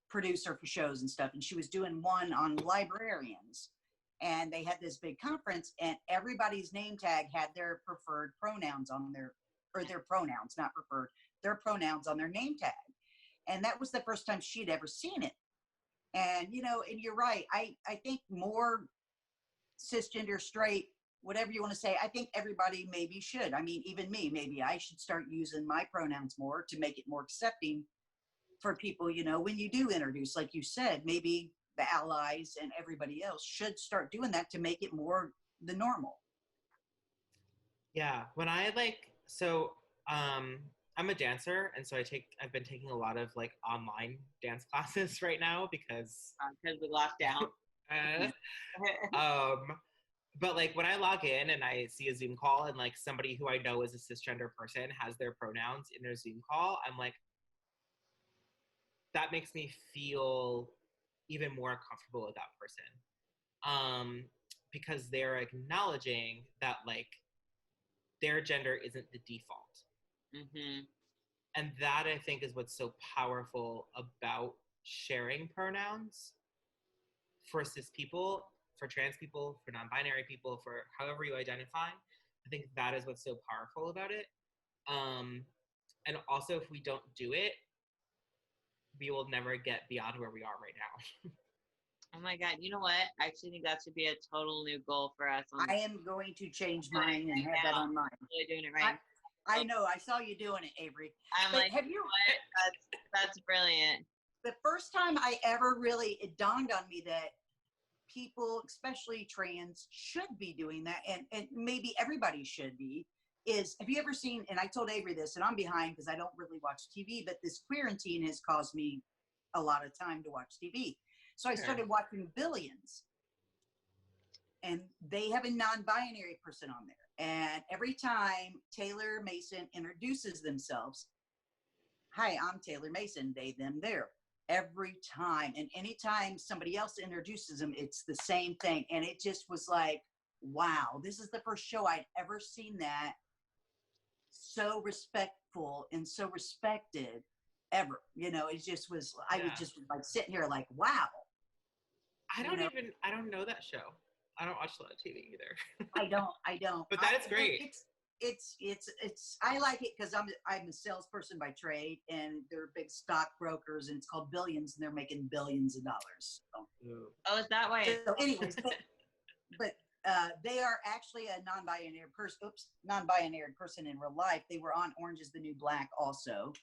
B: producer for shows and stuff, and she was doing one on librarians, and they had this big conference, and everybody's name tag had their preferred pronouns on their pronouns, not preferred, their pronouns on their name tag. And that was the first time she'd ever seen it. And, and you're right. I think more cisgender, straight, whatever you want to say, I think everybody maybe should. I mean, even me, maybe I should start using my pronouns more to make it more accepting for people, when you do introduce, like you said, maybe the allies and everybody else should start doing that to make it more the normal.
D: Yeah. When I I'm a dancer, and so I've been taking a lot of like online dance classes right now because
C: of lockdown.
D: But like when I log in and I see a Zoom call and like somebody who I know is a cisgender person has their pronouns in their Zoom call, I'm like, that makes me feel even more comfortable with that person. Because they're acknowledging that like their gender isn't the default.
C: Mm-hmm.
D: And that I think is what's so powerful about sharing pronouns for cis people, for trans people, for non-binary people, for however you identify. I think that is what's so powerful about it. And also, if we don't do it, we will never get beyond where we are right now.
C: Oh my God. You know what? I actually think that should be a total new goal for us.
B: I am going to change mine and have that on mine.
C: You're doing it right.
B: I know. I saw you doing it, Avery.
C: I'm
B: but
C: like,
B: have you?
C: That's brilliant.
B: The first time I ever really, it dawned on me that people, especially trans, should be doing that, and maybe everybody should be, is, have you ever seen, and I told Avery this, and I'm behind because I don't really watch TV, but this quarantine has caused me a lot of time to watch TV. So I started watching Billions, and they have a non-binary person on there. And every time Taylor Mason introduces themselves, hi, I'm Taylor Mason, they, them, there. Every time. And anytime somebody else introduces them, it's the same thing. And it just was like, wow, this is the first show I'd ever seen that so respectful and so respected ever. It just was, I was just like sitting here like, wow.
D: I don't know that show. I don't watch a lot of TV either.
B: I don't.
D: But that is great.
B: it's I like it because I'm a salesperson by trade, and they're big stockbrokers, and it's called Billions, and they're making billions of dollars. So,
C: Oh, is that why?
B: so anyways, but they are actually a non-binary person. Oops, non-binary person in real life. They were on Orange Is the New Black also,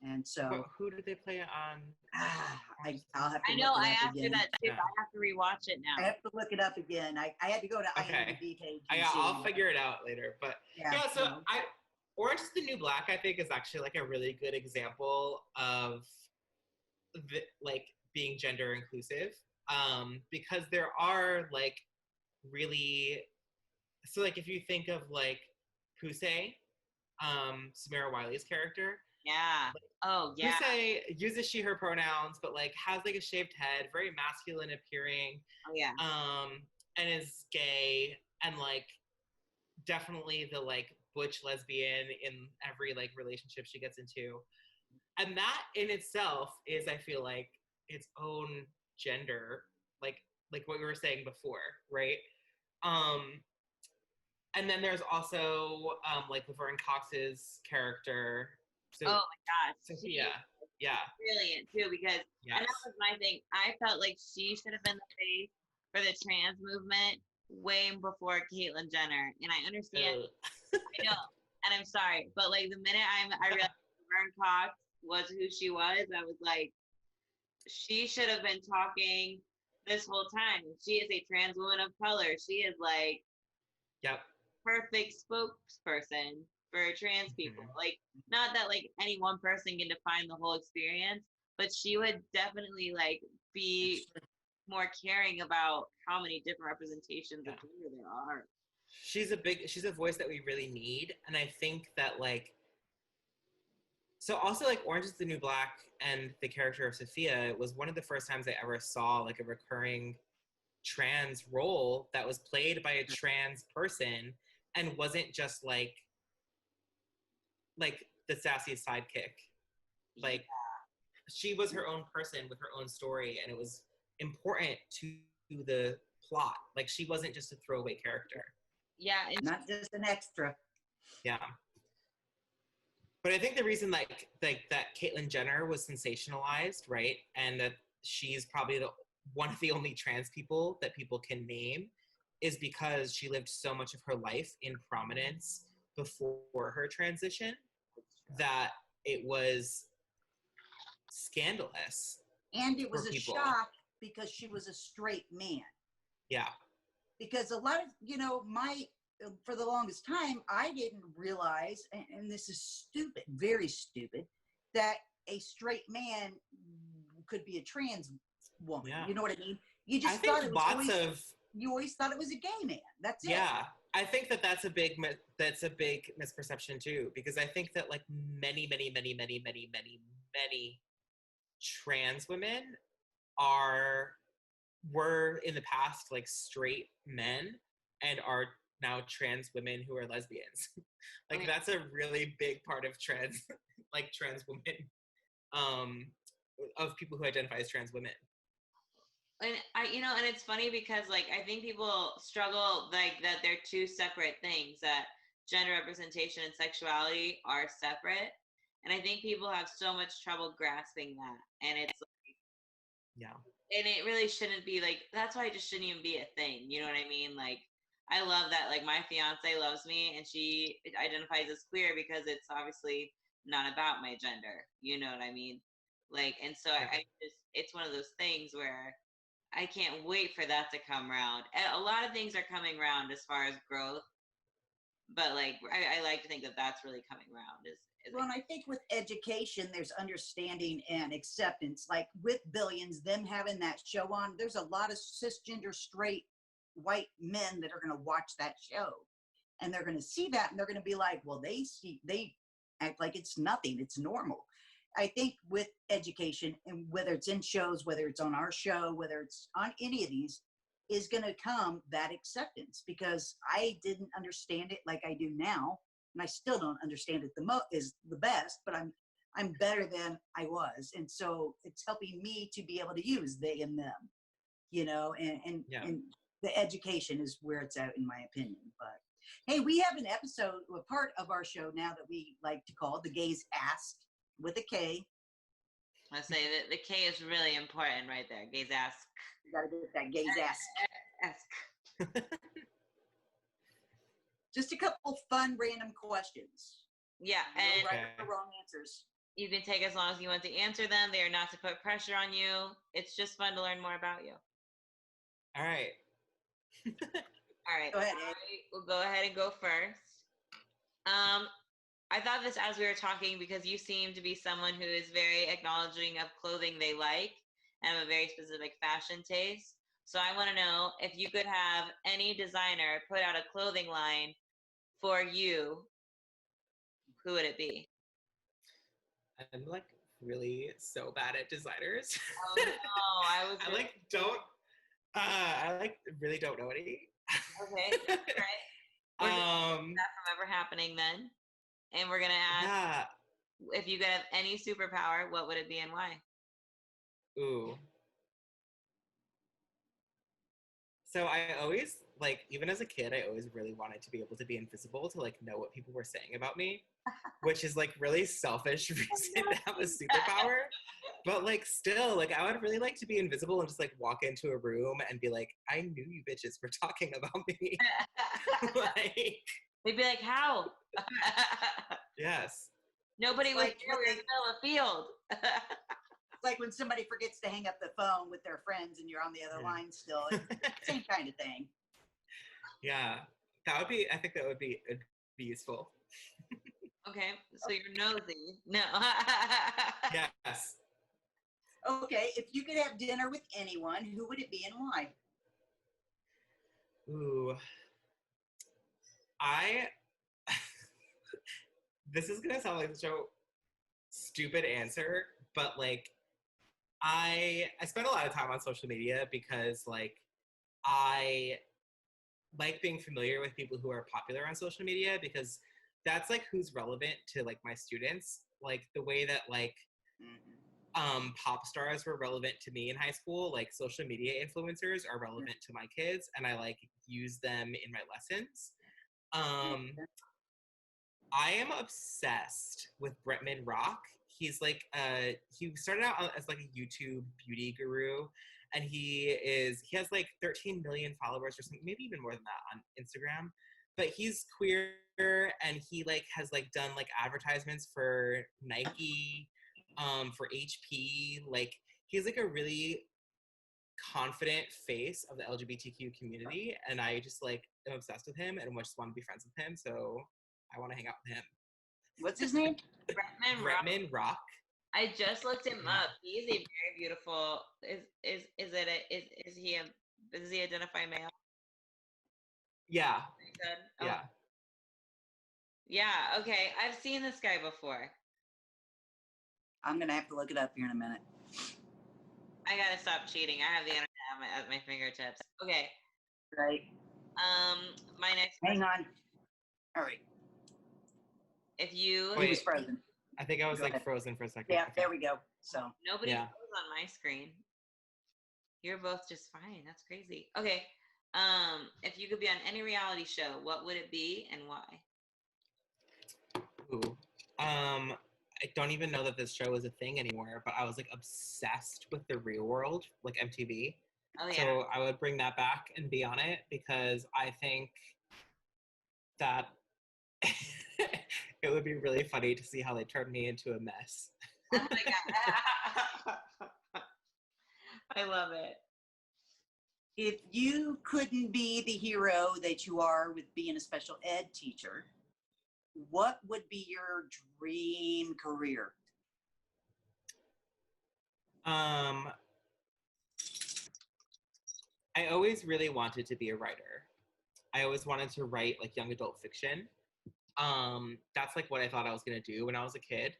B: and so
D: Who did they play on?
B: I'll have to.
C: I know.
B: Look it
C: I
B: up
C: asked you
B: again.
C: that too.
D: Yeah.
C: I have to rewatch it
B: I
C: now.
B: have to look it up again. I had to go to
D: Okay.
B: IMDb page. and
D: I'll
B: see.
D: figure it out later. But yeah, so
B: no.
D: Orange Is the New Black, I think, is actually like a really good example of like being gender inclusive, because there are like really, so like if you think of like Pusey, Samira Wiley's character.
C: Yeah. Oh, yeah.
D: Pusey uses she, her pronouns, but like has like a shaved head, very masculine appearing.
C: Oh, yeah.
D: And is gay, and like definitely the like butch lesbian in every like relationship she gets into. And that in itself is, I feel like, its own gender, like what we were saying before, right? And then there's also like Laverne Cox's character. So,
C: oh my gosh.
D: Sophia. Yeah.
C: Brilliant too, because
D: Yes.
C: and that was my thing. I felt like she should have been the face for the trans movement way before Caitlyn Jenner. And I understand. I know. And I'm sorry. But like the minute I realized Laverne Cox was who she was, I was like, she should have been talking this whole time. She is a trans woman of color. She is like
D: Yep.
C: perfect spokesperson for trans people. Like, not that like any one person can define the whole experience, but she would definitely like be more caring about how many different representations of gender there are.
D: She's a voice that we really need. And I think that like, so also like Orange Is the New Black and the character of Sophia was one of the first times I ever saw like a recurring trans role that was played by a trans person and wasn't just like the sassy sidekick. Like she was her own person with her own story, and it was important to the plot. Like she wasn't just a throwaway character.
C: Yeah, and
B: Not just an extra.
D: Yeah. But I think the reason like that Caitlyn Jenner was sensationalized, right? And that she's probably one of the only trans people that people can name is because she lived so much of her life in prominence before her transition that it was scandalous.
B: And it was a
D: people.
B: shock because she was a straight man.
D: Yeah.
B: Because a lot of, for the longest time, I didn't realize, and this is stupid, very stupid, that a straight man could be a trans woman.
D: Yeah.
B: You know what I mean? You just
D: I think
B: thought it was you always thought it was a gay man. That's it.
D: Yeah. I think that's a big misperception too, because I think that like many trans women were in the past like straight men and are now trans women who are lesbians. Like that's a really big part of trans women, of people who identify as trans women.
C: And and it's funny because like I think people struggle like that they're two separate things, that gender representation and sexuality are separate. And I think people have so much trouble grasping that. And it's like,
D: yeah.
C: And it really shouldn't be like, that's why it just shouldn't even be a thing. You know what I mean? Like, I love that like my fiance loves me and she identifies as queer because it's obviously not about my gender. You know what I mean? Like, and so I just, it's one of those things where I can't wait for that to come around. A lot of things are coming around as far as growth, but like I like to think that that's really coming around.
B: Well, and I think with education, there's understanding and acceptance. Like with Billions, them having that show on, there's a lot of cisgender straight white men that are going to watch that show, and they're going to see that, and they're going to be like, well, they act like it's nothing, it's normal. I think with education, and whether it's in shows, whether it's on our show, whether it's on any of these, is going to come that acceptance, because I didn't understand it like I do now, and I still don't understand it is the best, but I'm better than I was, and so it's helping me to be able to use they and them, and the education is where it's at, in my opinion. But Hey, we have an episode, a part of our show now that we like to call The Gays Ask with a K.
C: I say that the K is really important right there. Gays ask.
B: You gotta get that Gays Ask.
C: Ask.
B: Just a couple fun random questions.
C: Yeah,
B: No
C: and
B: right or wrong answers.
C: you can take as long as you want to answer them. They are not to put pressure on you. It's just fun to learn more about you.
D: All right.
C: All right.
B: Go ahead, Ed.
C: We'll go ahead and go first. I thought this as we were talking because you seem to be someone who is very acknowledging of clothing they like and have a very specific fashion taste. So I want to know if you could have any designer put out a clothing line for you, who would it be?
D: I'm like really so bad at designers.
C: Oh no, I was
D: I like don't. I like really don't know any.
C: okay. That's right. We're gonna keep that from ever happening then. And we're gonna ask if you could have any superpower, what would it be and why?
D: Ooh. So I always like, even as a kid, I always really wanted to be able to be invisible to like know what people were saying about me, which is like really selfish reason to have a superpower. But like still, like I would really like to be invisible and just like walk into a room and be like, I knew you bitches were talking about me. Like,
C: They'd be like, how?
D: yes.
C: Nobody was
B: Like
C: there. We were in the middle of a field.
B: It's like when somebody forgets to hang up the phone with their friends and you're on the other line still. It's the same kind of thing.
D: Yeah. That would be, I think that would be, it'd be useful.
C: Okay, so you're nosy. No.
D: Yes.
B: Okay, if you could have dinner with anyone, who would it be and why?
D: Ooh. This is gonna sound like such a stupid answer, but like I spend a lot of time on social media because like I like being familiar with people who are popular on social media because that's like who's relevant to like my students. Like the way that like pop stars were relevant to me in high school, like social media influencers are relevant to my kids and I like use them in my lessons. I am obsessed with Bretman Rock. He's like he started out as like a YouTube beauty guru and he has like 13 million followers or something, maybe even more than that on Instagram. But he's queer and he like has like done like advertisements for Nike, for HP. Like he's like a really confident face of the LGBTQ community and I just like am obsessed with him and just want to be friends with him. So I want to hang out with him.
B: What's his name?
C: Bretman
D: Rock.
C: I just looked him up. He is a very beautiful. Does he identify male?
D: Yeah.
C: Oh.
D: Yeah.
C: Yeah. Okay, I've seen this guy before.
B: I'm gonna have to look it up here in a minute.
C: I gotta stop cheating. I have the internet at my fingertips. Okay.
B: Right.
C: My next.
B: Hang on. All right.
C: If you.
B: He was frozen.
D: I think I was
B: Go
D: like
B: ahead.
D: frozen for a second.
B: Yeah,
D: Okay.
B: there we go. So
C: Nobody
D: Yeah.
C: goes on my screen. You're both just fine. That's crazy. Okay. If you could be on any reality show, what would it be and why?
D: Ooh. I don't even know that this show is a thing anymore, but I was like obsessed with The Real World, like MTV.
C: Oh yeah.
D: So I would bring that back and be on it because I think that it would be really funny to see how they turn me into a mess.
C: Oh my god. I love it.
B: if you couldn't be the hero that you are with being a special ed teacher, what would be your dream career?
D: I always really wanted to be a writer. I always wanted to write like young adult fiction. That's like what I thought I was gonna do when I was a kid.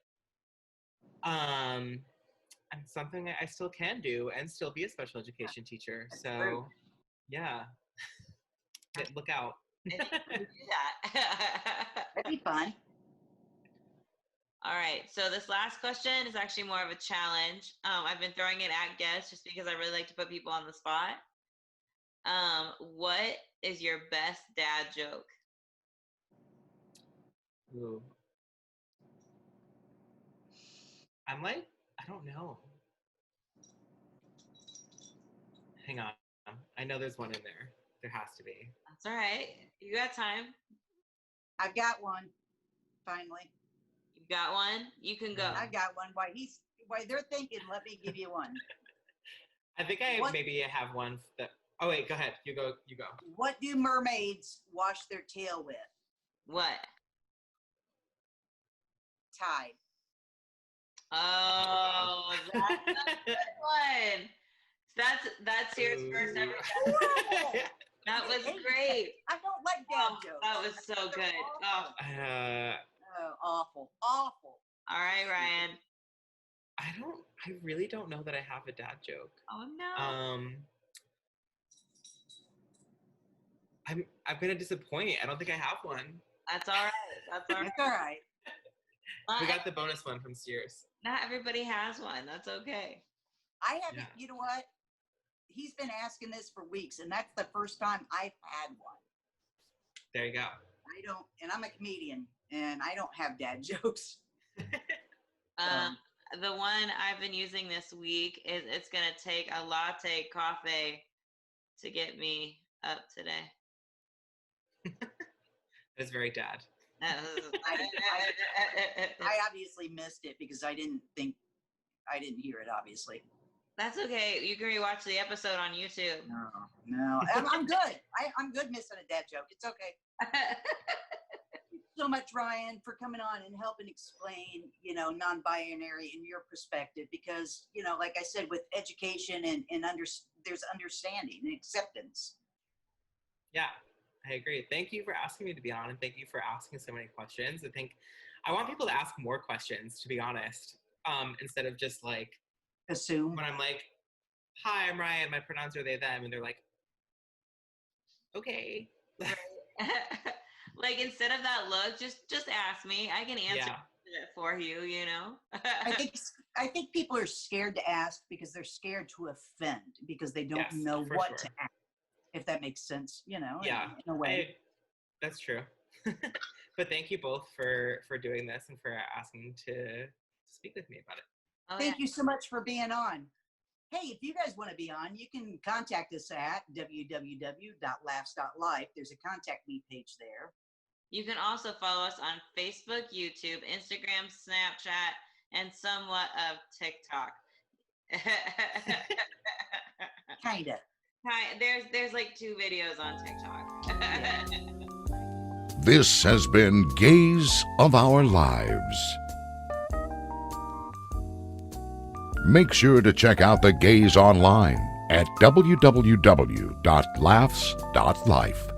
D: And something I still can do and still be a special education teacher. So yeah. Look out.
C: I think we can do that.
B: That'd be fun.
C: All right, so this last question is actually more of a challenge. I've been throwing it at guests just because I really like to put people on the spot. What is your best dad joke?
D: Ooh. I'm like, I don't know. Hang on. I know there's one in there. There has to be.
C: That's all right. You got time.
B: I've got one. Finally,
C: You got one. You can go.
B: I got one. Why they're thinking? Let me give you one.
D: I think I
B: What-
D: maybe have one that. Oh wait, go ahead. You go. You go.
B: What do mermaids wash their tail with?
C: What?
B: Tide.
C: Oh, that's a good one. That's Sarah's first ever.
B: Horrible.
C: That was great.
B: I don't like dad
C: Oh,
B: jokes.
C: that was so good. Oh,
B: Oh, awful, awful.
C: all right, Ryan.
D: I really don't know that I have a dad joke.
C: Oh no.
D: I'm gonna disappoint. I don't think I have one.
C: That's all right. That's all right.
B: It's all right.
D: We got the bonus one from Sears.
C: Not everybody has one. That's okay.
B: I haven't.
D: Yeah.
B: You know what? He's been asking this for weeks, and that's the first time I've had one.
D: There you go.
B: I don't, and I'm a comedian, and I don't have dad jokes.
C: The one I've been using this week is it's gonna take a latte coffee to get me up today.
D: That's very dad.
B: I obviously missed it because I didn't hear it. Obviously,
C: That's okay. You can rewatch the episode on YouTube.
B: no, I'm good. I'm good missing a dad joke. It's okay. Thank you so much, Ryan, for coming on and helping explain, non-binary in your perspective, because, like I said, with education and there's understanding and acceptance.
D: Yeah, I agree. Thank you for asking me to be on, and thank you for asking so many questions. I want people to ask more questions, to be honest, instead of just like
B: Assume.
D: when I'm like, "Hi, I'm Ryan. My pronouns are they them," and they're like, "Okay."
C: Like instead of that look, just ask me. I can answer it for you.
B: I think people are scared to ask because they're scared to offend because they don't know what to ask. If that makes sense,
D: Yeah,
B: in a way.
D: That's true. But thank you both for doing this and for asking to speak with me about it.
B: Thank you so much for being on. Hey, if you guys want to be on, you can contact us at www.laughs.life. There's a contact me page there.
C: You can also follow us on Facebook, YouTube, Instagram, Snapchat, and somewhat of TikTok.
B: Kinda.
C: There's like 2 videos on TikTok.
A: This has been Gays of Our Lives. Make sure to check out the gays online at www.laughs.life.